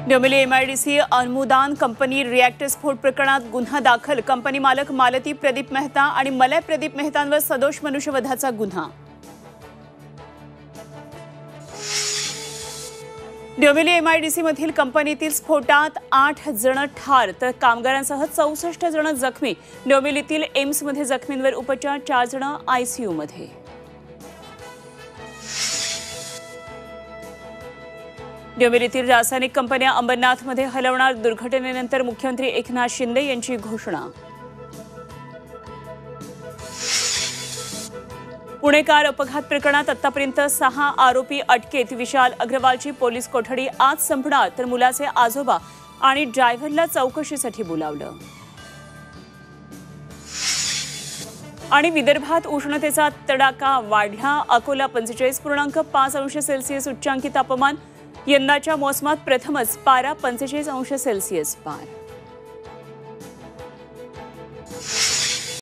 Dombivli MIDC अनुदान company reactor स्फोट प्रकरणात गुन्हा दाखल। कंपनी मालक मालती प्रदीप मेहता आणि मलय प्रदीप मेहतांवर सदोष मनुष्यवधाचा गुन्हा। डोंबिवली एमआयडीसी मधील कंपनीतील स्फोटात 8 जण ठार तर कामगारांसह 64 जण जखमी। डोंबिवलीतील एम्समध्ये जखमींवर उपचार, 4 जण आयसीयू मध्ये। डोंबिवलीतील रासायनिक कंपन्या अंबरनाथमध्ये हलवणार, दुर्घटनेनंतर मुख्यमंत्री एकनाथ शिंदे यांची घोषणा। पुणे कार अपघात प्रकरणात आतापर्यंत 6 आरोपी अटकेत। विशाल अग्रवालची पोलीस कोठडी आज संपणार, तर मुलाचे आजोबा आणि ड्रायव्हरला चौकशीसाठी बोलावलं। आणि विदर्भात उष्णतेचा तडाखा वाढला। अकोला 45.5 अंश सेल्सिअस उच्चांकी तापमान। यंदाच्या मोसमात प्रथमच पारा 45 अंश सेल्सिअस पार।